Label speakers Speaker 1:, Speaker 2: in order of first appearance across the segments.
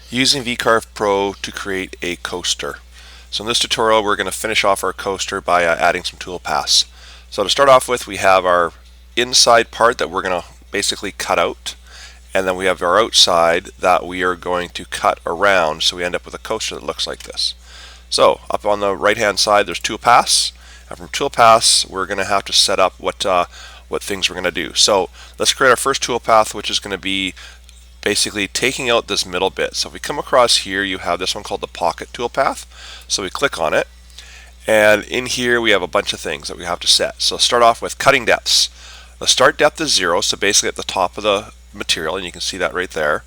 Speaker 1: Using VCarve Pro to create a coaster. So in this tutorial we're going to finish off our coaster by adding some toolpaths. So to start off with, we have our inside part that we're going to basically cut out, and then we have our outside that we are going to cut around, so we end up with a coaster that looks like this. So up on the right hand side there's toolpaths, and from toolpaths we're going to have to set up what things we're going to do. So let's create our first toolpath, which is going to be basically taking out this middle bit. So if we come across here, you have this one called the pocket toolpath. So we click on it, and in here we have a bunch of things that we have to set. So start off with cutting depths. The start depth is 0, so basically at the top of the material, and you can see that right there.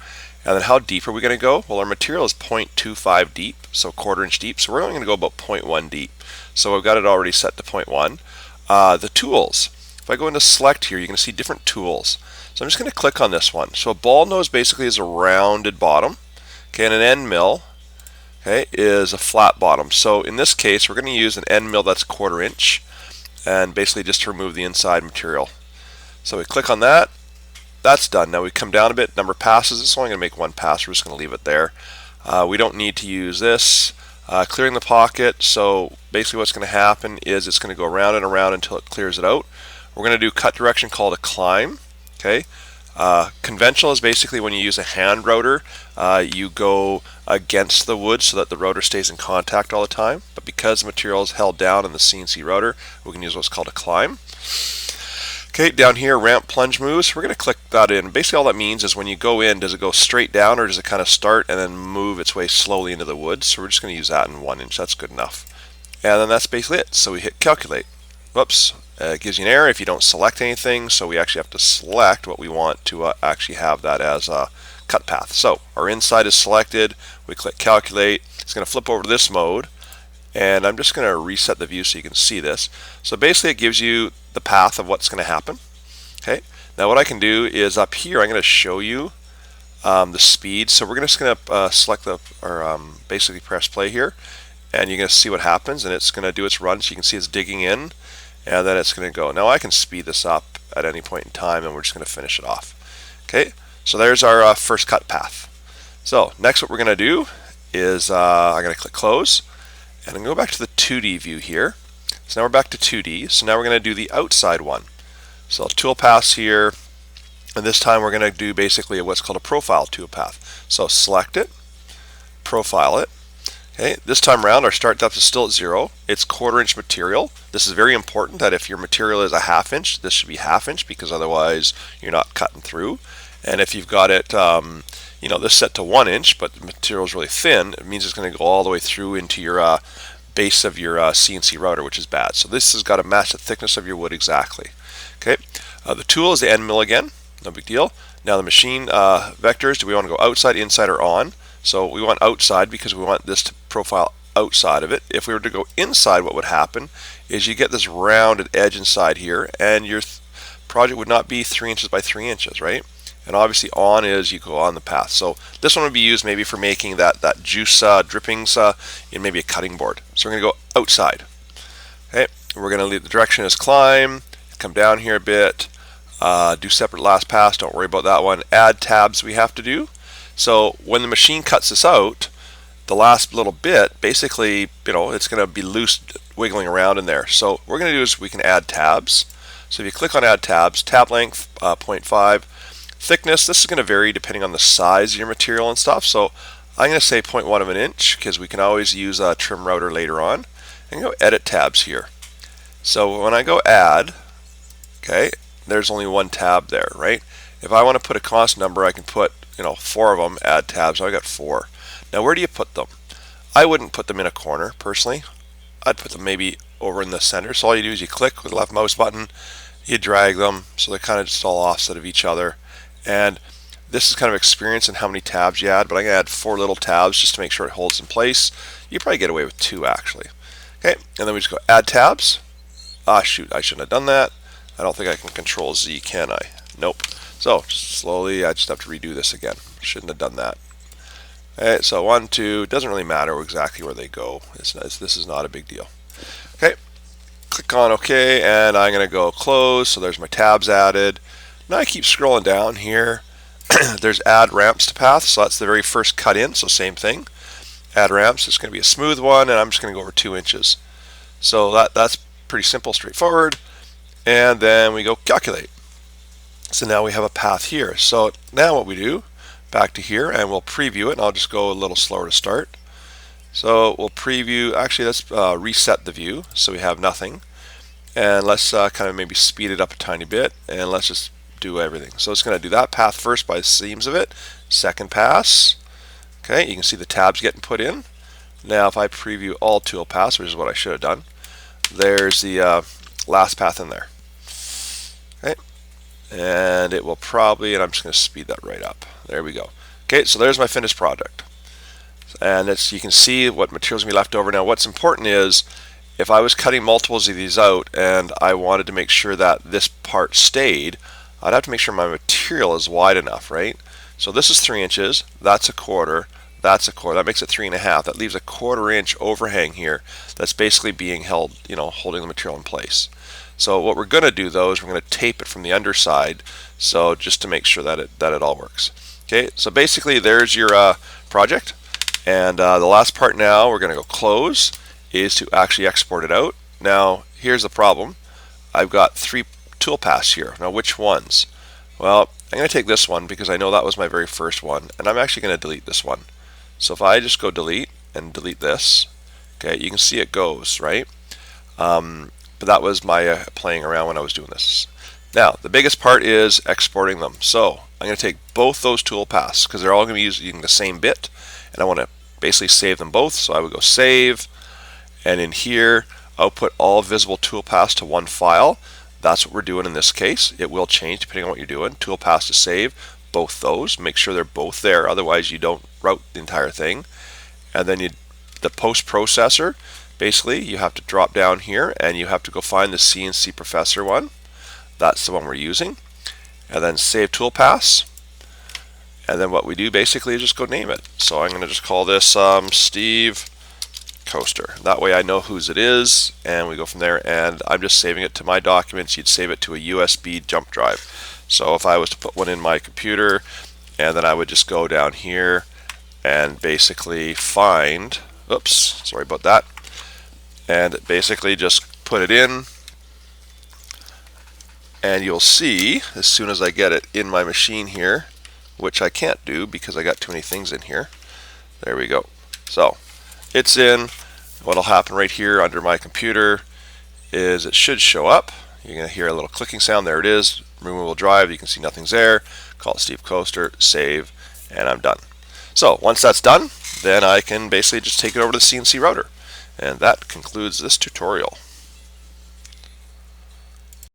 Speaker 1: And then how deep are we going to go? Well, our material is 0.25 deep, so quarter inch deep. So we're only going to go about 0.1 deep. So we've got it already set to 0.1. The tools. If I go into select here, you can see different tools. So I'm just going to click on this one. So a ball nose basically is a rounded bottom, okay, and an end mill, okay, is a flat bottom. So in this case, we're going to use an end mill that's quarter inch, and basically just to remove the inside material. So we click on that. That's done. Now we come down a bit. Number of passes. It's only going to make one pass. We're just going to leave it there. We don't need to use this. Clearing the pocket. So basically, what's going to happen is it's going to go around and around until it clears it out. We're going to do cut direction called a climb. Okay. Conventional is basically when you use a hand router, you go against the wood so that the router stays in contact all the time. But because the material is held down in the CNC router, we can use what's called a climb. Okay, down here, ramp plunge moves. We're going to click that in. Basically, all that means is when you go in, does it go straight down or does it kind of start and then move its way slowly into the wood? So we're just going to use that in 1 inch. That's good enough. And then that's basically it. So we hit calculate. Whoops. It gives you an error if you don't select anything, so we actually have to select what we want to actually have that as a cut path. So our inside is selected, we click calculate, it's going to flip over to this mode, and I'm just going to reset the view so you can see this. So basically it gives you the path of what's going to happen. Okay. Now what I can do is up here I'm going to show you the speed. So we're just going to select basically press play here, and you're going to see what happens, and it's going to do its run. So you can see it's digging in, and then it's going to go. Now I can speed this up at any point in time, and we're just going to finish it off. Okay, so there's our first cut path. So next what we're going to do is I'm going to click close, and I'm going to go back to the 2D view here. So now we're back to 2D. So now we're going to do the outside one. So tool paths here, and this time we're going to do basically what's called a profile toolpath. So select it, profile it. Okay, this time around our start depth is still at 0. It's quarter inch material. This is very important that if your material is a ½ inch, this should be ½ inch, because otherwise you're not cutting through. And if you've got it, this set to 1 inch, but the material is really thin, it means it's going to go all the way through into your base of your CNC router, which is bad. So this has got to match the thickness of your wood exactly. Okay, the tool is the end mill again, no big deal. Now the machine vectors, do we want to go outside, inside, or on? So we want outside because we want this to profile outside of it. If we were to go inside, what would happen is you get this rounded edge inside here, and your project would not be 3 inches by 3 inches, right? And obviously on is you go on the path. So this one would be used maybe for making that juice drippings in maybe a cutting board. So we're going to go outside. Okay, we're going to leave the direction as climb, come down here a bit, do separate last pass, don't worry about that one. Add tabs we have to do. So when the machine cuts this out, the last little bit, basically, it's going to be loose, wiggling around in there. So what we're going to do is we can add tabs. So if you click on add tabs, tab length 0.5, thickness, this is going to vary depending on the size of your material and stuff. So I'm going to say 0.1 of an inch because we can always use a trim router later on. And go edit tabs here. So when I go add, okay, there's only one tab there, right? If I want to put a constant number, I can put 4 of them, add tabs. I got 4. Now where do you put them? I wouldn't put them in a corner personally. I'd put them maybe over in the center. So all you do is you click with the left mouse button, you drag them so they're kind of just all offset of each other. And this is kind of experience in how many tabs you add, but I'm going to add 4 little tabs just to make sure it holds in place. You probably get away with 2 actually. Okay, and then we just go add tabs. Ah shoot, I shouldn't have done that. I don't think I can control Z, can I? Nope. So slowly, I just have to redo this again. Shouldn't have done that. Okay, so 1, 2, doesn't really matter exactly where they go. This is not a big deal. Okay, click on OK, and I'm going to go close. So there's my tabs added. Now I keep scrolling down here, There's add ramps to path, so that's the very first cut in, so same thing. Add ramps, it's going to be a smooth one, and I'm just going to go over 2 inches. So that's pretty simple, straightforward. And then we go calculate. So now we have a path here. So now what we do, back to here, and we'll preview it, and I'll just go a little slower to start. So we'll preview, actually let's reset the view so we have nothing. And let's kind of maybe speed it up a tiny bit, and let's just do everything. So it's going to do that path first by the seams of it. Second pass. Okay, you can see the tabs getting put in. Now if I preview all tool paths, which is what I should have done, there's the last path in there. Okay, and it will probably, and I'm just going to speed that right up. There we go. Okay, so there's my finished project. And you can see what materials will be left over. Now what's important is, if I was cutting multiples of these out and I wanted to make sure that this part stayed, I'd have to make sure my material is wide enough, right? So this is 3 inches, that's a quarter, that's a quarter, that makes it 3.5. That leaves a 1/4 inch overhang here that's basically being held, holding the material in place. So what we're going to do though is we're going to tape it from the underside, so just to make sure that it all works. Okay, so basically there's your project, and the last part now we're going to go close is to actually export it out. Now here's the problem. I've got 3 tool paths here. Now which ones? Well, I'm going to take this one because I know that was my very first one, and I'm actually going to delete this one. So if I just go delete and delete this, okay, you can see it goes, right? But that was my playing around when I was doing this. Now the biggest part is exporting them. So I'm going to take both those tool paths because they're all going to be using the same bit, and I want to basically save them both. So I would go save, and in here I'll put all visible tool paths to one file. That's what we're doing in this case. It will change depending on what you're doing. Tool paths to save, both those. Make sure they're both there, otherwise you don't route the entire thing. And then the post processor, basically you have to drop down here and you have to go find the CNC Professor one. That's the one we're using. And then save tool paths. And then what we do basically is just go name it. So I'm going to just call this Steve Coaster. That way I know whose it is, and we go from there. And I'm just saving it to my documents. You'd save it to a USB jump drive. So if I was to put one in my computer, and then I would just go down here and basically find, oops, sorry about that, and basically just put it in, and you'll see as soon as I get it in my machine here, which I can't do because I got too many things in here. There we go. So it's in. What'll happen right here under my computer is it should show up. You're going to hear a little clicking sound. There it is. Removable drive. You can see nothing's there. Call it Steve Coaster, save, and I'm done. So once that's done, then I can basically just take it over to the CNC router. And that concludes this tutorial.